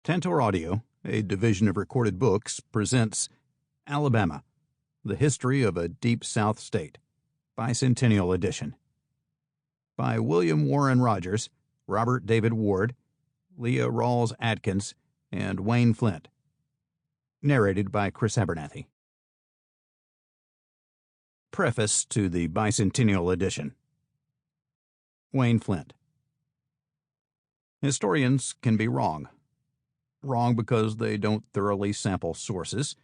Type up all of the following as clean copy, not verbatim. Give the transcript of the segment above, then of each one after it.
Tantor Audio, a division of Recorded Books, presents Alabama, The History of a Deep South State, Bicentennial Edition. By William Warren Rogers, Robert David Ward, Leah Rawls Atkins, and Wayne Flint. Narrated by Chris Abernathy. Preface to the Bicentennial Edition. Wayne Flint. Historians can be wrong. Wrong because they don't thoroughly sample sources.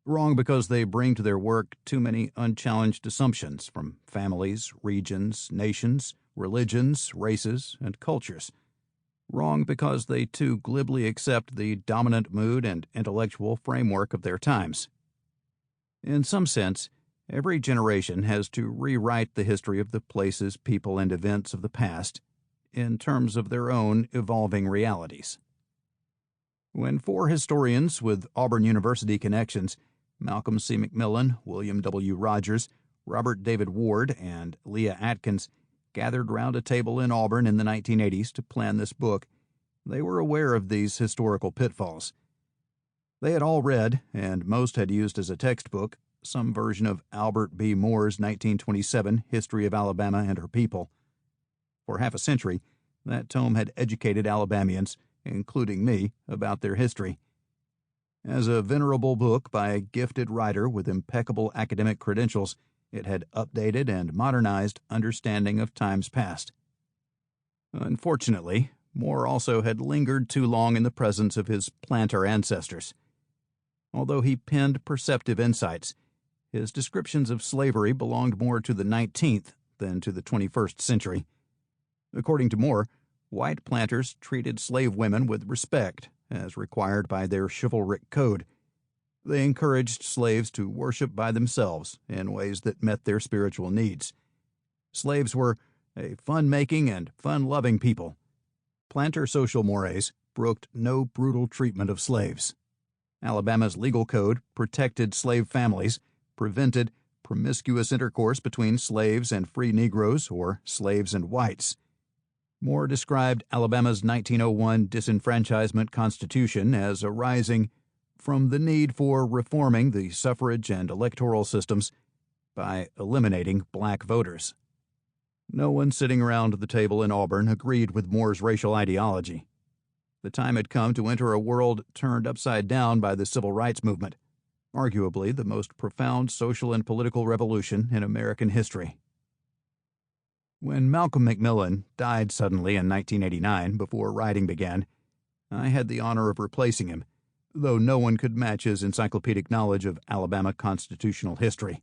Wrong because they bring to their work too many unchallenged assumptions from families, regions, nations, religions, races, and cultures. Wrong because they too glibly accept the dominant mood and intellectual framework of their times. In some sense, every generation has to rewrite the history of the places, people, and events of the past in terms of their own evolving realities. When four historians with Auburn University connections, Malcolm C. McMillan, William W. Rogers, Robert David Ward, and Leah Atkins, gathered round a table in Auburn in the 1980s to plan this book, they were aware of these historical pitfalls. They had all read, and most had used as a textbook, some version of Albert B. Moore's 1927 History of Alabama and Her People. For half a century, that tome had educated Alabamians, including me, about their history. As a venerable book by a gifted writer with impeccable academic credentials, it had updated and modernized understanding of times past. Unfortunately, Moore also had lingered too long in the presence of his planter ancestors. Although he penned perceptive insights, his descriptions of slavery belonged more to the 19th than to the 21st century. According to Moore, white planters treated slave women with respect, as required by their chivalric code. They encouraged slaves to worship by themselves in ways that met their spiritual needs. Slaves were a fun-making and fun-loving people. Planter social mores brooked no brutal treatment of slaves. Alabama's legal code protected slave families, prevented promiscuous intercourse between slaves and free Negroes or slaves and whites. Moore described Alabama's 1901 disenfranchisement constitution as arising from the need for reforming the suffrage and electoral systems by eliminating black voters. No one sitting around the table in Auburn agreed with Moore's racial ideology. The time had come to enter a world turned upside down by the Civil Rights Movement, arguably the most profound social and political revolution in American history. When Malcolm McMillan died suddenly in 1989 before writing began, I had the honor of replacing him, though no one could match his encyclopedic knowledge of Alabama constitutional history.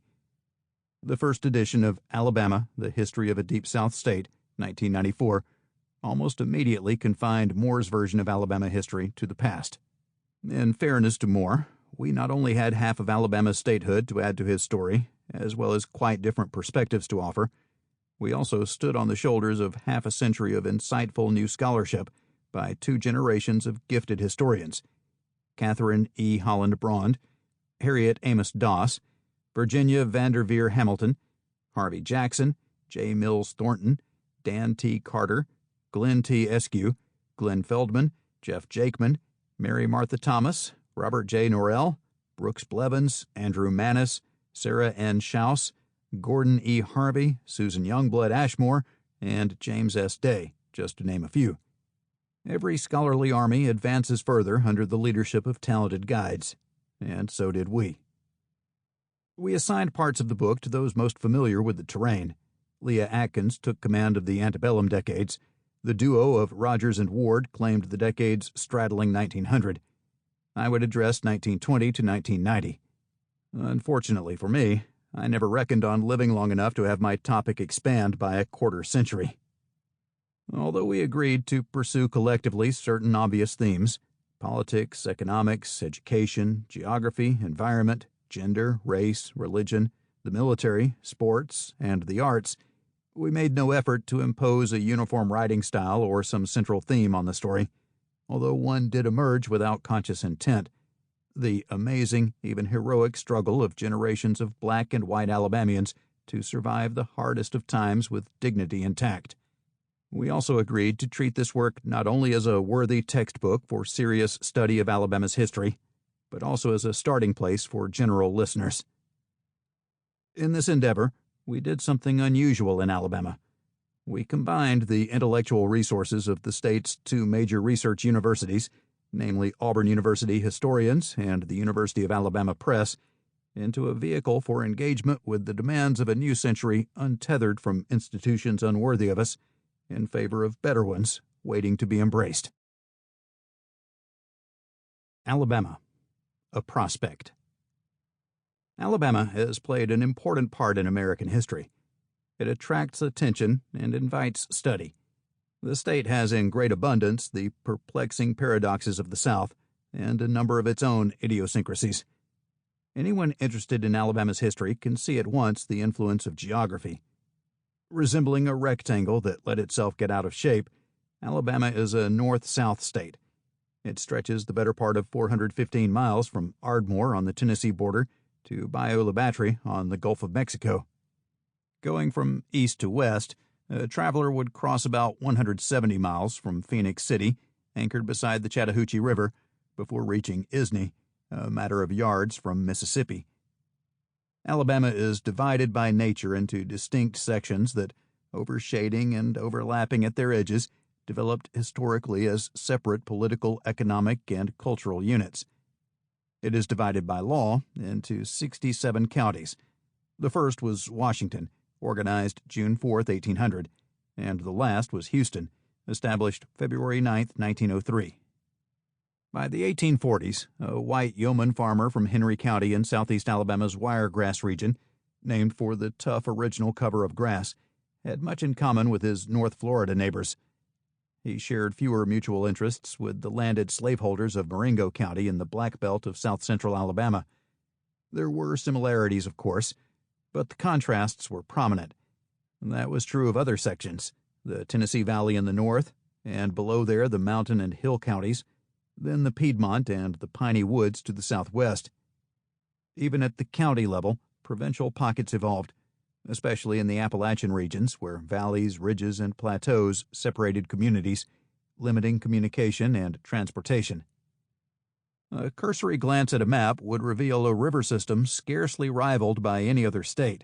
The first edition of Alabama, The History of a Deep South State, 1994, almost immediately confined Moore's version of Alabama history to the past. In fairness to Moore, we not only had half of Alabama's statehood to add to his story, as well as quite different perspectives to offer, we also stood on the shoulders of half a century of insightful new scholarship by two generations of gifted historians, Catherine E. Holland Braund, Harriet Amos Doss, Virginia Vanderveer Hamilton, Harvey Jackson, J. Mills Thornton, Dan T. Carter, Glenn T. Eskew, Glenn Feldman, Jeff Jakeman, Mary Martha Thomas, Robert J. Norrell, Brooks Blevins, Andrew Maness, Sarah N. Schaus, Gordon E. Harvey, Susan Youngblood Ashmore, and James S. Day, just to name a few. Every scholarly army advances further under the leadership of talented guides, and so did we. We assigned parts of the book to those most familiar with the terrain. Leah Atkins took command of the antebellum decades. The duo of Rogers and Ward claimed the decades straddling 1900. I would address 1920 to 1990. Unfortunately for me, I never reckoned on living long enough to have my topic expand by a quarter century. Although we agreed to pursue collectively certain obvious themes, politics, economics, education, geography, environment, gender, race, religion, the military, sports, and the arts, we made no effort to impose a uniform writing style or some central theme on the story, although one did emerge without conscious intent: the amazing, even heroic struggle of generations of black and white Alabamians to survive the hardest of times with dignity intact. We also agreed to treat this work not only as a worthy textbook for serious study of Alabama's history, but also as a starting place for general listeners. In this endeavor, we did something unusual in Alabama. We combined the intellectual resources of the state's two major research universities, namely Auburn University historians and the University of Alabama Press, into a vehicle for engagement with the demands of a new century untethered from institutions unworthy of us, in favor of better ones waiting to be embraced. Alabama, a prospect. Alabama has played an important part in American history. It attracts attention and invites study. The state has in great abundance the perplexing paradoxes of the South and a number of its own idiosyncrasies. Anyone interested in Alabama's history can see at once the influence of geography. Resembling a rectangle that let itself get out of shape, Alabama is a north-south state. It stretches the better part of 415 miles from Ardmore on the Tennessee border to Bayou La Batterie on the Gulf of Mexico. Going from east to west, a traveler would cross about 170 miles from Phoenix City, anchored beside the Chattahoochee River, before reaching Isni, a matter of yards from Mississippi. Alabama is divided by nature into distinct sections that, overshading and overlapping at their edges, developed historically as separate political, economic, and cultural units. It is divided by law into 67 counties. The first was Washington, organized June 4, 1800, and the last was Houston, established February 9, 1903. By the 1840s, a white yeoman farmer from Henry County in southeast Alabama's Wiregrass region, named for the tough original cover of grass, had much in common with his North Florida neighbors. He shared fewer mutual interests with the landed slaveholders of Marengo County in the Black Belt of south-central Alabama. There were similarities, of course, but the contrasts were prominent. That was true of other sections, the Tennessee Valley in the north, and below there the mountain and hill counties, then the Piedmont and the piney woods to the southwest. Even at the county level, provincial pockets evolved, especially in the Appalachian regions where valleys, ridges, and plateaus separated communities, limiting communication and transportation. A cursory glance at a map would reveal a river system scarcely rivaled by any other state.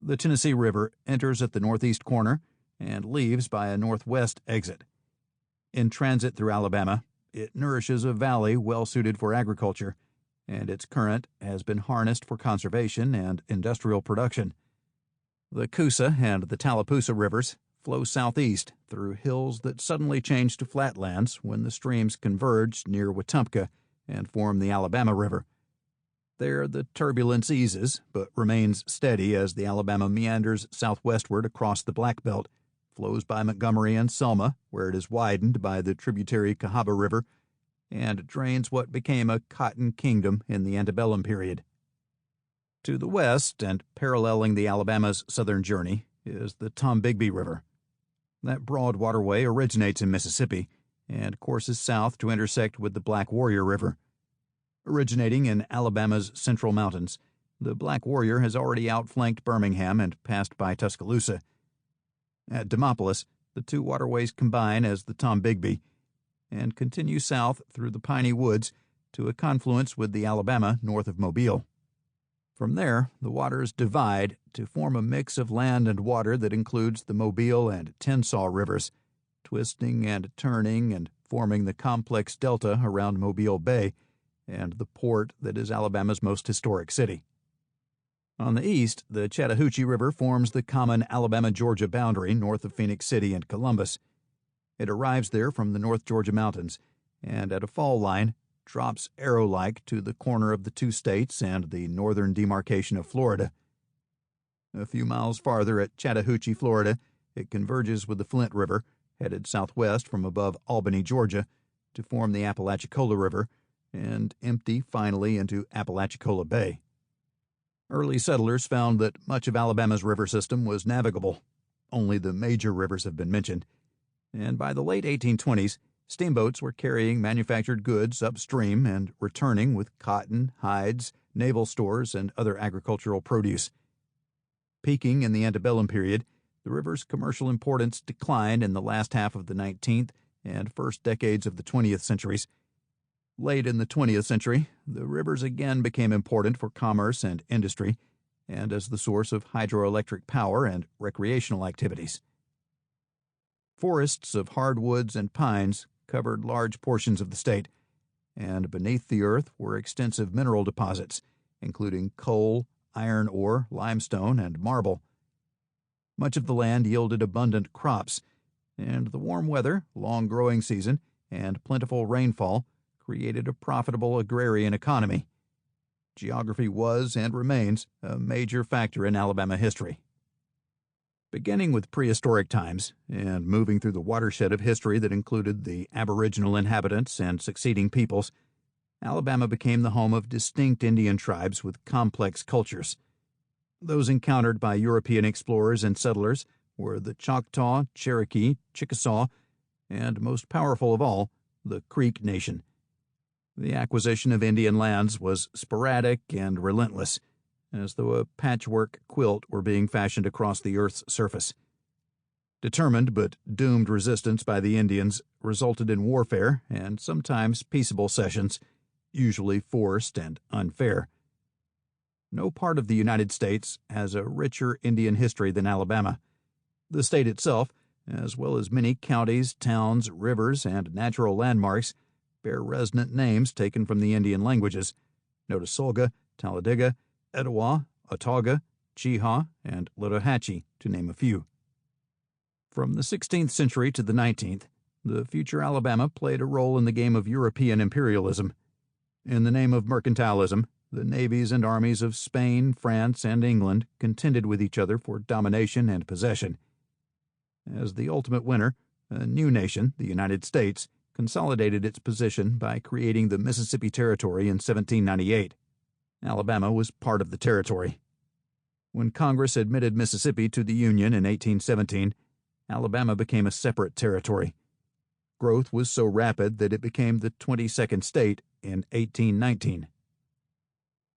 The Tennessee River enters at the northeast corner and leaves by a northwest exit. In transit through Alabama, it nourishes a valley well suited for agriculture, and its current has been harnessed for conservation and industrial production. The Coosa and the Tallapoosa rivers flow southeast through hills that suddenly change to flatlands when the streams converge near Wetumpka and form the Alabama River. There the turbulence eases, but remains steady as the Alabama meanders southwestward across the Black Belt, flows by Montgomery and Selma, where it is widened by the tributary Cahaba River, and drains what became a cotton kingdom in the antebellum period. To the west, and paralleling the Alabama's southern journey, is the Tombigbee River. That broad waterway originates in Mississippi and courses south to intersect with the Black Warrior River. Originating in Alabama's central mountains, the Black Warrior has already outflanked Birmingham and passed by Tuscaloosa. At Demopolis, the two waterways combine as the Tombigbee and continue south through the piney woods to a confluence with the Alabama north of Mobile. From there, the waters divide to form a mix of land and water that includes the Mobile and Tensaw rivers, twisting and turning and forming the complex delta around Mobile Bay and the port that is Alabama's most historic city. On the east, the Chattahoochee River forms the common Alabama-Georgia boundary north of Phoenix City and Columbus. It arrives there from the North Georgia mountains, and at a fall line, drops arrow-like to the corner of the two states and the northern demarcation of Florida. A few miles farther at Chattahoochee, Florida, it converges with the Flint River, headed southwest from above Albany, Georgia, to form the Apalachicola River, and empty finally into Apalachicola Bay. Early settlers found that much of Alabama's river system was navigable. Only the major rivers have been mentioned. And by the late 1820s, steamboats were carrying manufactured goods upstream and returning with cotton, hides, naval stores, and other agricultural produce. Peaking in the antebellum period, The river's commercial importance declined in the last half of the 19th and first decades of the 20th centuries. Late in the 20th century, the rivers again became important for commerce and industry, and as the source of hydroelectric power and recreational activities. Forests of hardwoods and pines covered large portions of the state, and beneath the earth were extensive mineral deposits, including coal, iron ore, limestone, and marble. Much of the land yielded abundant crops, and the warm weather, long growing season, and plentiful rainfall created a profitable agrarian economy. Geography was and remains a major factor in Alabama history. Beginning with prehistoric times and moving through the watershed of history that included the aboriginal inhabitants and succeeding peoples, Alabama became the home of distinct Indian tribes with complex cultures. Those encountered by European explorers and settlers were the Choctaw, Cherokee, Chickasaw, and, most powerful of all, the Creek Nation. The acquisition of Indian lands was sporadic and relentless, as though a patchwork quilt were being fashioned across the earth's surface. Determined but doomed resistance by the Indians resulted in warfare and sometimes peaceable cessions, usually forced and unfair. No part of the United States has a richer Indian history than Alabama. The state itself, as well as many counties, towns, rivers, and natural landmarks, bear resonant names taken from the Indian languages: Notasulga, Talladega, Etowah, Autauga, Chehaw, and Lotohatchee, to name a few. From the 16th century to the 19th, the future Alabama played a role in the game of European imperialism. In the name of mercantilism, the navies and armies of Spain, France, and England contended with each other for domination and possession. As the ultimate winner, a new nation, the United States, consolidated its position by creating the Mississippi Territory in 1798. Alabama was part of the territory. When Congress admitted Mississippi to the Union in 1817, Alabama became a separate territory. Growth was so rapid that it became the 22nd state in 1819.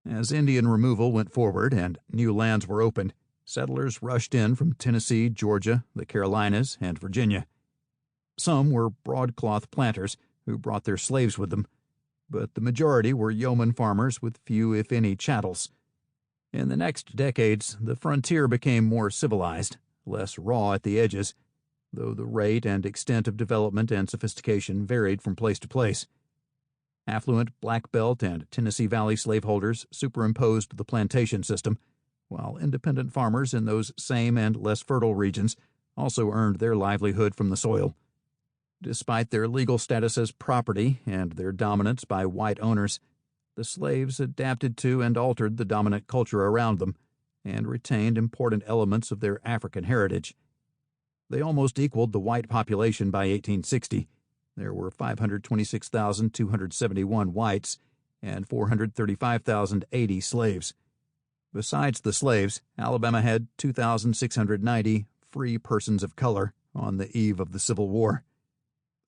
As Indian removal went forward and new lands were opened, settlers rushed in from Tennessee, Georgia, the Carolinas, and Virginia. Some were broadcloth planters who brought their slaves with them, but the majority were yeoman farmers with few, if any, chattels. In the next decades, the frontier became more civilized, less raw at the edges, though the rate and extent of development and sophistication varied from place to place. Affluent Black Belt and Tennessee Valley slaveholders superimposed the plantation system, while independent farmers in those same and less fertile regions also earned their livelihood from the soil. Despite their legal status as property and their dominance by white owners, the slaves adapted to and altered the dominant culture around them and retained important elements of their African heritage. They almost equaled the white population by 1860. There were 526,271 whites and 435,080 slaves. Besides the slaves, Alabama had 2,690 free persons of color on the eve of the Civil War.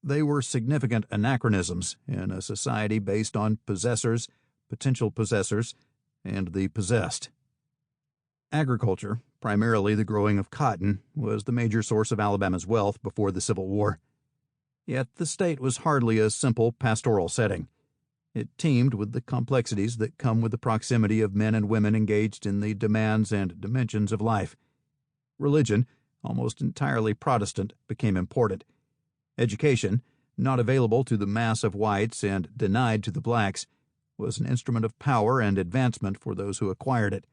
They were significant anachronisms in a society based on possessors, potential possessors, and the possessed. Agriculture, primarily the growing of cotton, was the major source of Alabama's wealth before the Civil War. Yet the state was hardly a simple pastoral setting. It teemed with the complexities that come with the proximity of men and women engaged in the demands and dimensions of life. Religion, almost entirely Protestant, became important. Education, not available to the mass of whites and denied to the blacks, was an instrument of power and advancement for those who acquired it.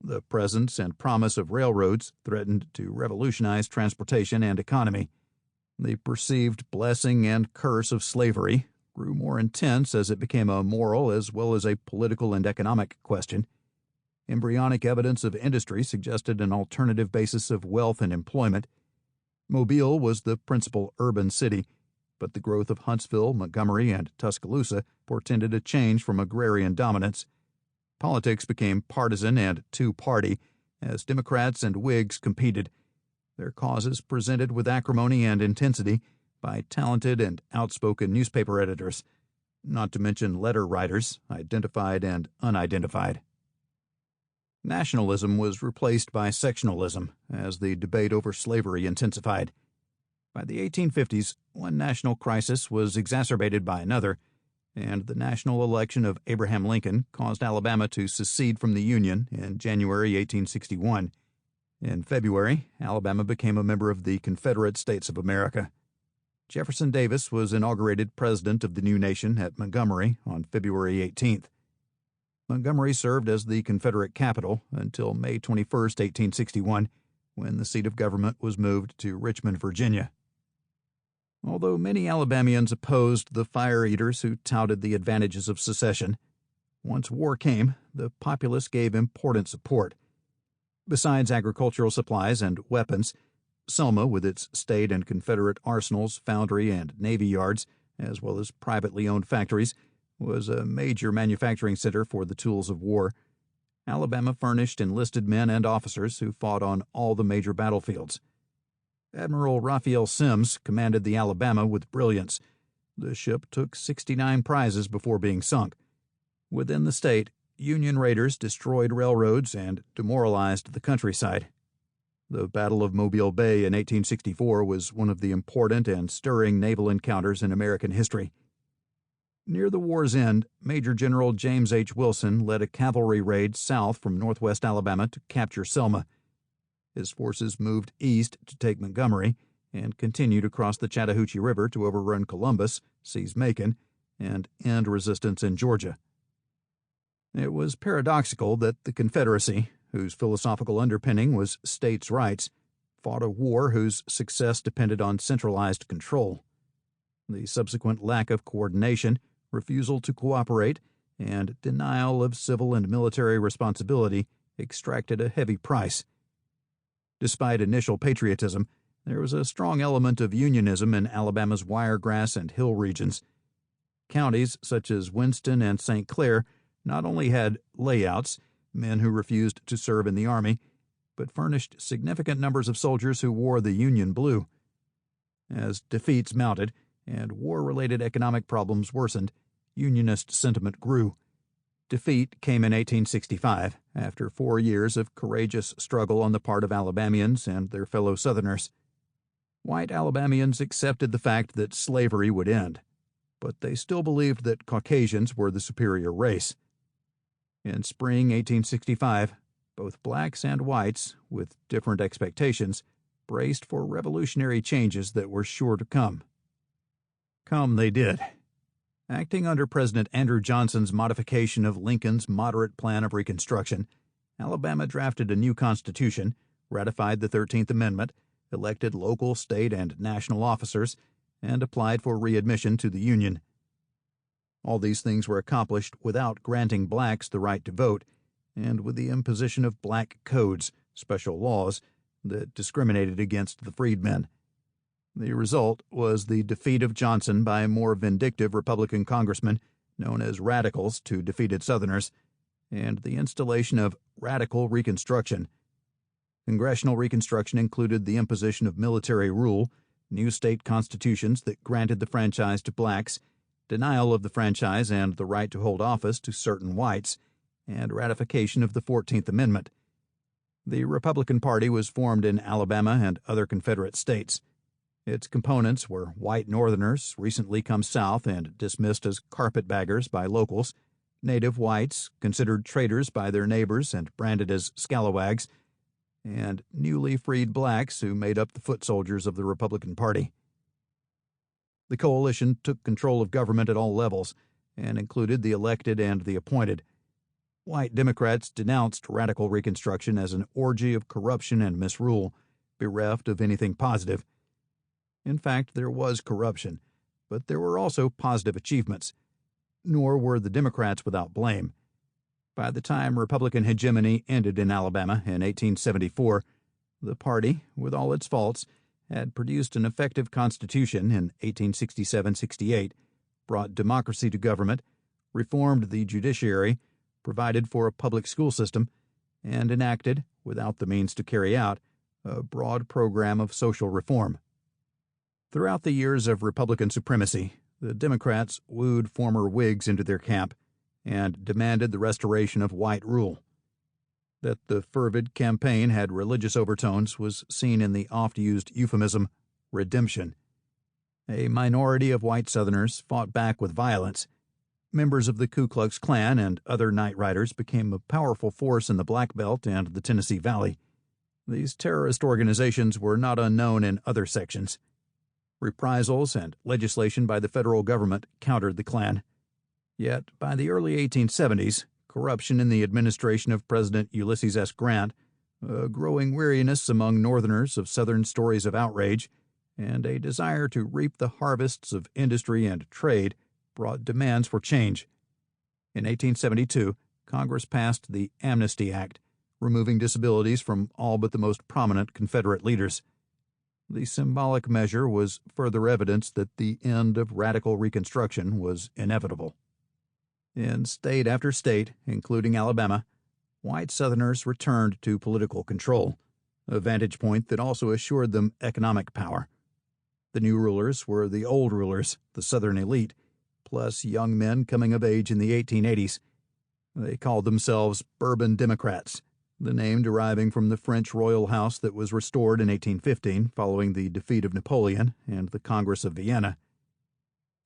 The presence and promise of railroads threatened to revolutionize transportation and economy. The perceived blessing and curse of slavery grew more intense as it became a moral as well as a political and economic question. Embryonic evidence of industry suggested an alternative basis of wealth and employment. Mobile was the principal urban city, but the growth of Huntsville, Montgomery, and Tuscaloosa portended a change from agrarian dominance. Politics became partisan and two-party as Democrats and Whigs competed, their causes presented with acrimony and intensity by talented and outspoken newspaper editors, not to mention letter writers, identified and unidentified. Nationalism was replaced by sectionalism as the debate over slavery intensified. By the 1850s, one national crisis was exacerbated by another, and the national election of Abraham Lincoln caused Alabama to secede from the Union in January 1861. In February, Alabama became a member of the Confederate States of America. Jefferson Davis was inaugurated president of the new nation at Montgomery on February 18th. Montgomery served as the Confederate capital until May 21, 1861, when the seat of government was moved to Richmond, Virginia. Although many Alabamians opposed the fire eaters who touted the advantages of secession, once war came, the populace gave important support. Besides agricultural supplies and weapons, Selma, with its state and Confederate arsenals, foundry, and navy yards, as well as privately owned factories, was a major manufacturing center for the tools of war. Alabama furnished enlisted men and officers who fought on all the major battlefields. Admiral Raphael Semmes commanded the Alabama with brilliance. The ship took 69 prizes before being sunk. Within the state, Union raiders destroyed railroads and demoralized the countryside. The Battle of Mobile Bay in 1864 was one of the important and stirring naval encounters in American history. Near the war's end, Major General James H. Wilson led a cavalry raid south from northwest Alabama to capture Selma. His forces moved east to take Montgomery and continued across the Chattahoochee River to overrun Columbus, seize Macon, and end resistance in Georgia. It was paradoxical that the Confederacy, whose philosophical underpinning was states' rights, fought a war whose success depended on centralized control. The subsequent lack of coordination, refusal to cooperate, and denial of civil and military responsibility extracted a heavy price. Despite initial patriotism, there was a strong element of unionism in Alabama's wiregrass and hill regions. Counties such as Winston and St. Clair not only had layouts, men who refused to serve in the Army, but furnished significant numbers of soldiers who wore the Union blue. As defeats mounted and war-related economic problems worsened, Unionist sentiment grew. Defeat came in 1865, after 4 years of courageous struggle on the part of Alabamians and their fellow Southerners. White Alabamians accepted the fact that slavery would end, but they still believed that Caucasians were the superior race. In spring 1865, both blacks and whites, with different expectations, braced for revolutionary changes that were sure to come. Come they did. Acting under President Andrew Johnson's modification of Lincoln's moderate plan of Reconstruction, Alabama drafted a new constitution, ratified the 13th Amendment, elected local, state, and national officers, and applied for readmission to the Union. All these things were accomplished without granting blacks the right to vote, and with the imposition of black codes, special laws, that discriminated against the freedmen. The result was the defeat of Johnson by more vindictive Republican congressmen, known as radicals to defeated Southerners, and the installation of radical Reconstruction. Congressional Reconstruction included the imposition of military rule, new state constitutions that granted the franchise to blacks, denial of the franchise and the right to hold office to certain whites, and ratification of the 14th Amendment. The Republican Party was formed in Alabama and other Confederate states. Its components were white Northerners recently come south and dismissed as carpetbaggers by locals, native whites considered traitors by their neighbors and branded as scalawags, and newly freed blacks who made up the foot soldiers of the Republican Party. The coalition took control of government at all levels and included the elected and the appointed. White Democrats denounced radical Reconstruction as an orgy of corruption and misrule, bereft of anything positive. In fact, there was corruption, but there were also positive achievements. Nor were the Democrats without blame. By the time Republican hegemony ended in Alabama in 1874, the party, with all its faults, had produced an effective constitution in 1867-68, brought democracy to government, reformed the judiciary, provided for a public school system, and enacted, without the means to carry out, a broad program of social reform. Throughout the years of Republican supremacy, the Democrats wooed former Whigs into their camp and demanded the restoration of white rule. That the fervid campaign had religious overtones was seen in the oft-used euphemism, redemption. A minority of white Southerners fought back with violence. Members of the Ku Klux Klan and other night riders became a powerful force in the Black Belt and the Tennessee Valley. These terrorist organizations were not unknown in other sections. Reprisals and legislation by the federal government countered the Klan. Yet, by the early 1870s, corruption in the administration of President Ulysses S. Grant, a growing weariness among Northerners of Southern stories of outrage, and a desire to reap the harvests of industry and trade brought demands for change. In 1872, Congress passed the Amnesty Act, removing disabilities from all but the most prominent Confederate leaders. The symbolic measure was further evidence that the end of radical Reconstruction was inevitable. In state after state, including Alabama, white Southerners returned to political control, a vantage point that also assured them economic power. The new rulers were the old rulers, the Southern elite, plus young men coming of age in the 1880s. They called themselves Bourbon Democrats, the name deriving from the French royal house that was restored in 1815 following the defeat of Napoleon and the Congress of Vienna.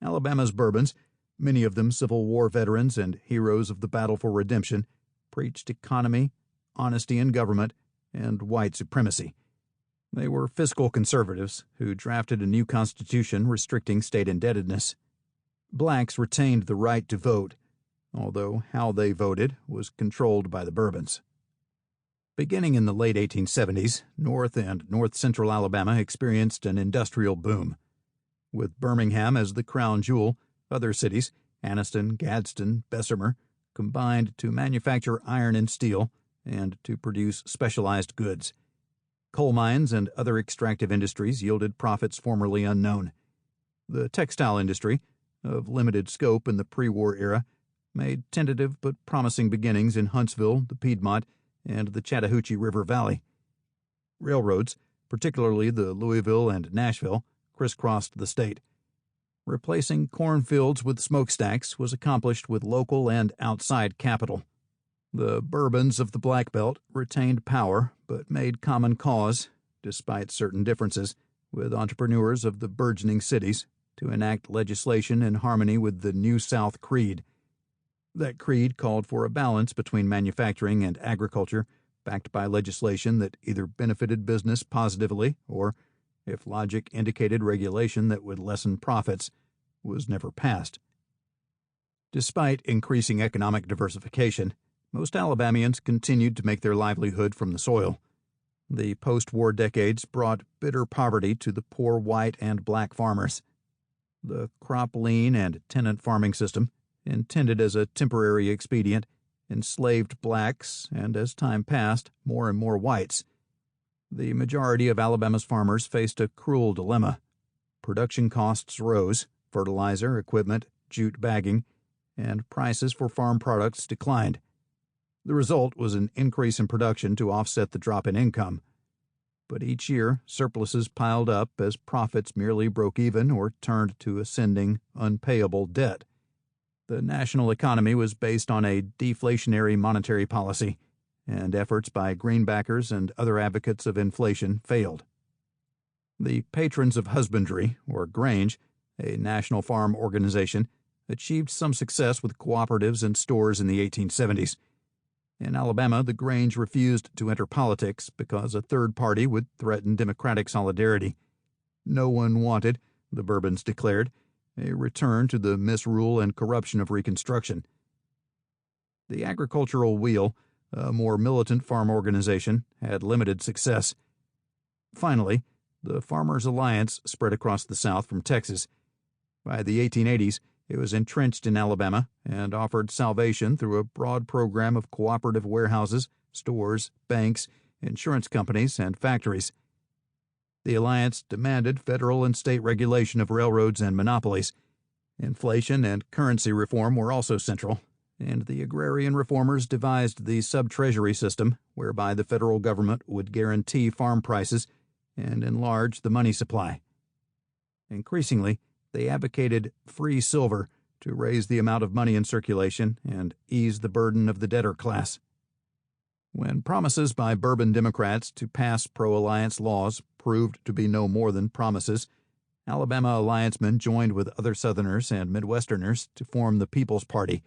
Alabama's Bourbons, many of them Civil War veterans and heroes of the battle for redemption, preached economy, honesty in government, and white supremacy. They were fiscal conservatives who drafted a new constitution restricting state indebtedness. Blacks retained the right to vote, although how they voted was controlled by the Bourbons. Beginning in the late 1870s, North and north-central Alabama experienced an industrial boom. With Birmingham as the crown jewel, other cities, Anniston, Gadsden, Bessemer, combined to manufacture iron and steel and to produce specialized goods. Coal mines and other extractive industries yielded profits formerly unknown. The textile industry, of limited scope in the pre-war era, made tentative but promising beginnings in Huntsville, the Piedmont, and the Chattahoochee River Valley. Railroads, particularly the Louisville and Nashville, crisscrossed the state. Replacing cornfields with smokestacks was accomplished with local and outside capital. The Bourbons of the Black Belt retained power but made common cause, despite certain differences, with entrepreneurs of the burgeoning cities to enact legislation in harmony with the New South Creed. That creed called for a balance between manufacturing and agriculture, backed by legislation that either benefited business positively or, if logic indicated regulation that would lessen profits, was never passed. Despite increasing economic diversification, most Alabamians continued to make their livelihood from the soil. The post-war decades brought bitter poverty to the poor white and black farmers. The crop lien and tenant farming system, intended as a temporary expedient, enslaved blacks and, as time passed, more and more whites. The majority of Alabama's farmers faced a cruel dilemma. Production costs rose, fertilizer, equipment, jute bagging, and prices for farm products declined. The result was an increase in production to offset the drop in income. But each year, surpluses piled up as profits merely broke even or turned to ascending, unpayable debt. The national economy was based on a deflationary monetary policy, and efforts by greenbackers and other advocates of inflation failed. The Patrons of Husbandry, or Grange, a national farm organization, achieved some success with cooperatives and stores in the 1870s. In Alabama, the Grange refused to enter politics because a third party would threaten democratic solidarity. No one wanted, the Bourbons declared, a return to the misrule and corruption of Reconstruction. The Agricultural Wheel, a more militant farm organization, had limited success. Finally, the Farmers' Alliance spread across the South from Texas. By the 1880s, it was entrenched in Alabama and offered salvation through a broad program of cooperative warehouses, stores, banks, insurance companies, and factories. The alliance demanded federal and state regulation of railroads and monopolies. Inflation and currency reform were also central, and the agrarian reformers devised the sub-treasury system whereby the federal government would guarantee farm prices and enlarge the money supply. Increasingly, they advocated free silver to raise the amount of money in circulation and ease the burden of the debtor class. When promises by Bourbon Democrats to pass pro-alliance laws proved to be no more than promises, Alabama alliancemen joined with other Southerners and Midwesterners to form the People's Party,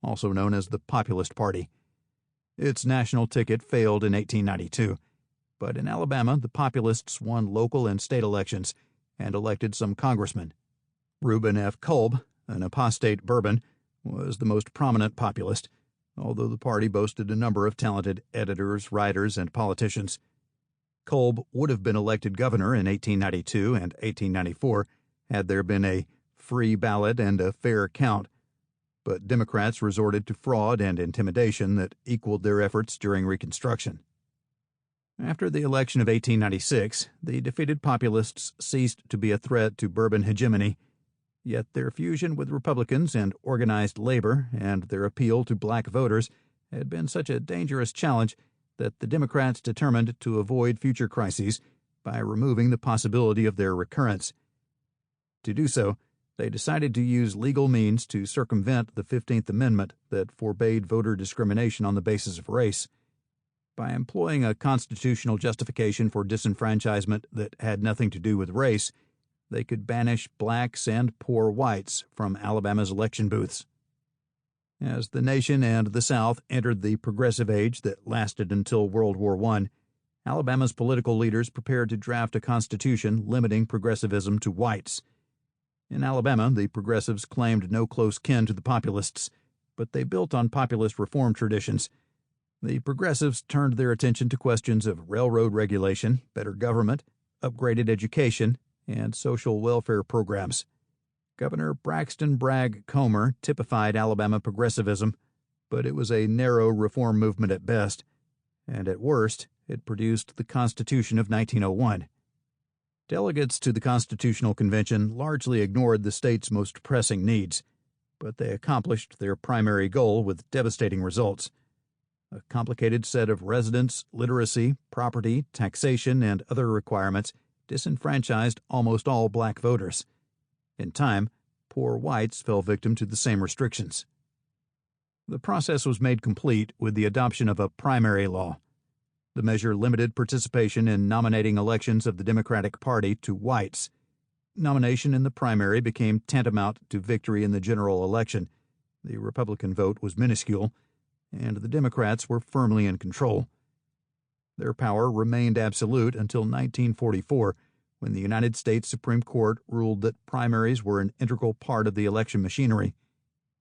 also known as the Populist Party. Its national ticket failed in 1892, but in Alabama the Populists won local and state elections and elected some congressmen. Reuben F. Kolb, an apostate Bourbon, was the most prominent populist, although the party boasted a number of talented editors, writers, and politicians. Kolb would have been elected governor in 1892 and 1894 had there been a free ballot and a fair count, but Democrats resorted to fraud and intimidation that equaled their efforts during Reconstruction. After the election of 1896, the defeated Populists ceased to be a threat to Bourbon hegemony, yet their fusion with Republicans and organized labor and their appeal to black voters had been such a dangerous challenge that the Democrats determined to avoid future crises by removing the possibility of their recurrence. To do so, they decided to use legal means to circumvent the 15th Amendment that forbade voter discrimination on the basis of race. By employing a constitutional justification for disenfranchisement that had nothing to do with race, they could banish blacks and poor whites from Alabama's election booths. As the nation and the South entered the progressive age that lasted until World War I, Alabama's political leaders prepared to draft a constitution limiting progressivism to whites. In Alabama, the progressives claimed no close kin to the Populists, but they built on populist reform traditions. The progressives turned their attention to questions of railroad regulation, better government, upgraded education, and social welfare programs. Governor Braxton Bragg Comer typified Alabama progressivism, but it was a narrow reform movement at best, and at worst, it produced the Constitution of 1901. Delegates to the Constitutional Convention largely ignored the state's most pressing needs, but they accomplished their primary goal with devastating results. A complicated set of residence, literacy, property, taxation, and other requirements disenfranchised almost all black voters. In time, poor whites fell victim to the same restrictions. The process was made complete with the adoption of a primary law. The measure limited participation in nominating elections of the Democratic Party to whites. Nomination in the primary became tantamount to victory in the general election. The Republican vote was minuscule, and the Democrats were firmly in control. Their power remained absolute until 1944, when the United States Supreme Court ruled that primaries were an integral part of the election machinery.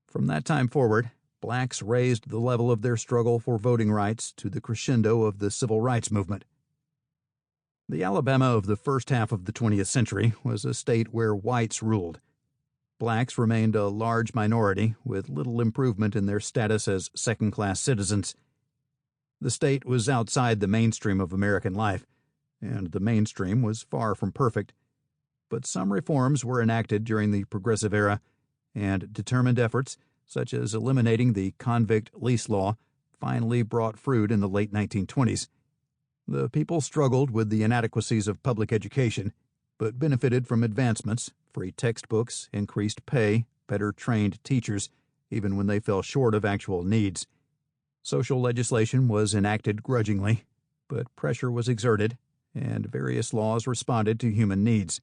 From that time forward, blacks raised the level of their struggle for voting rights to the crescendo of the civil rights movement. The Alabama of the first half of the 20th century was a state where whites ruled. Blacks remained a large minority, with little improvement in their status as second-class citizens. The state was outside the mainstream of American life, and the mainstream was far from perfect, but some reforms were enacted during the Progressive era, and determined efforts, such as eliminating the convict lease law, finally brought fruit in the late 1920s. The people struggled with the inadequacies of public education, but benefited from advancements, free textbooks, increased pay, better trained teachers, even when they fell short of actual needs. Social legislation was enacted grudgingly, but pressure was exerted, and various laws responded to human needs.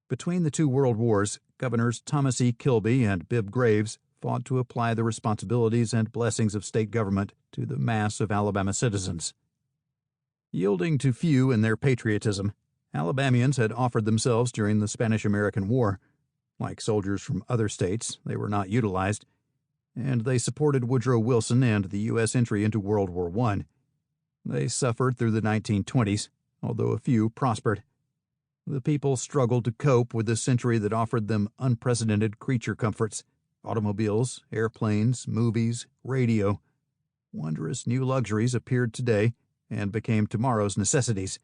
Between the two world wars, Governors Thomas E. Kilby and Bibb Graves fought to apply the responsibilities and blessings of state government to the mass of Alabama citizens. Yielding to few in their patriotism, Alabamians had offered themselves during the Spanish-American War. Like soldiers from other states, they were not utilized, and they supported Woodrow Wilson and the U.S. entry into World War I. They suffered through the 1920s, although a few prospered. The people struggled to cope with a century that offered them unprecedented creature comforts: automobiles, airplanes, movies, radio. Wondrous new luxuries appeared today and became tomorrow's necessities.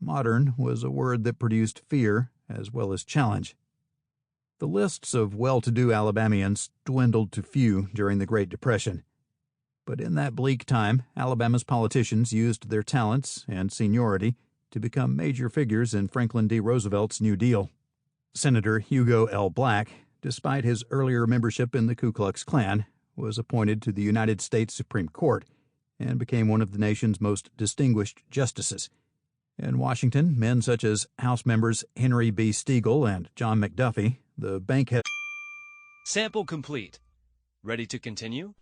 Modern was a word that produced fear as well as challenge. The lists of well-to-do Alabamians dwindled to few during the Great Depression. But in that bleak time, Alabama's politicians used their talents and seniority to become major figures in Franklin D. Roosevelt's New Deal. Senator Hugo L. Black, despite his earlier membership in the Ku Klux Klan, was appointed to the United States Supreme Court, and became one of the nation's most distinguished justices. In Washington, men such as House members Henry B. Steagall and John McDuffie, the bankhead. Sample complete. Ready to continue?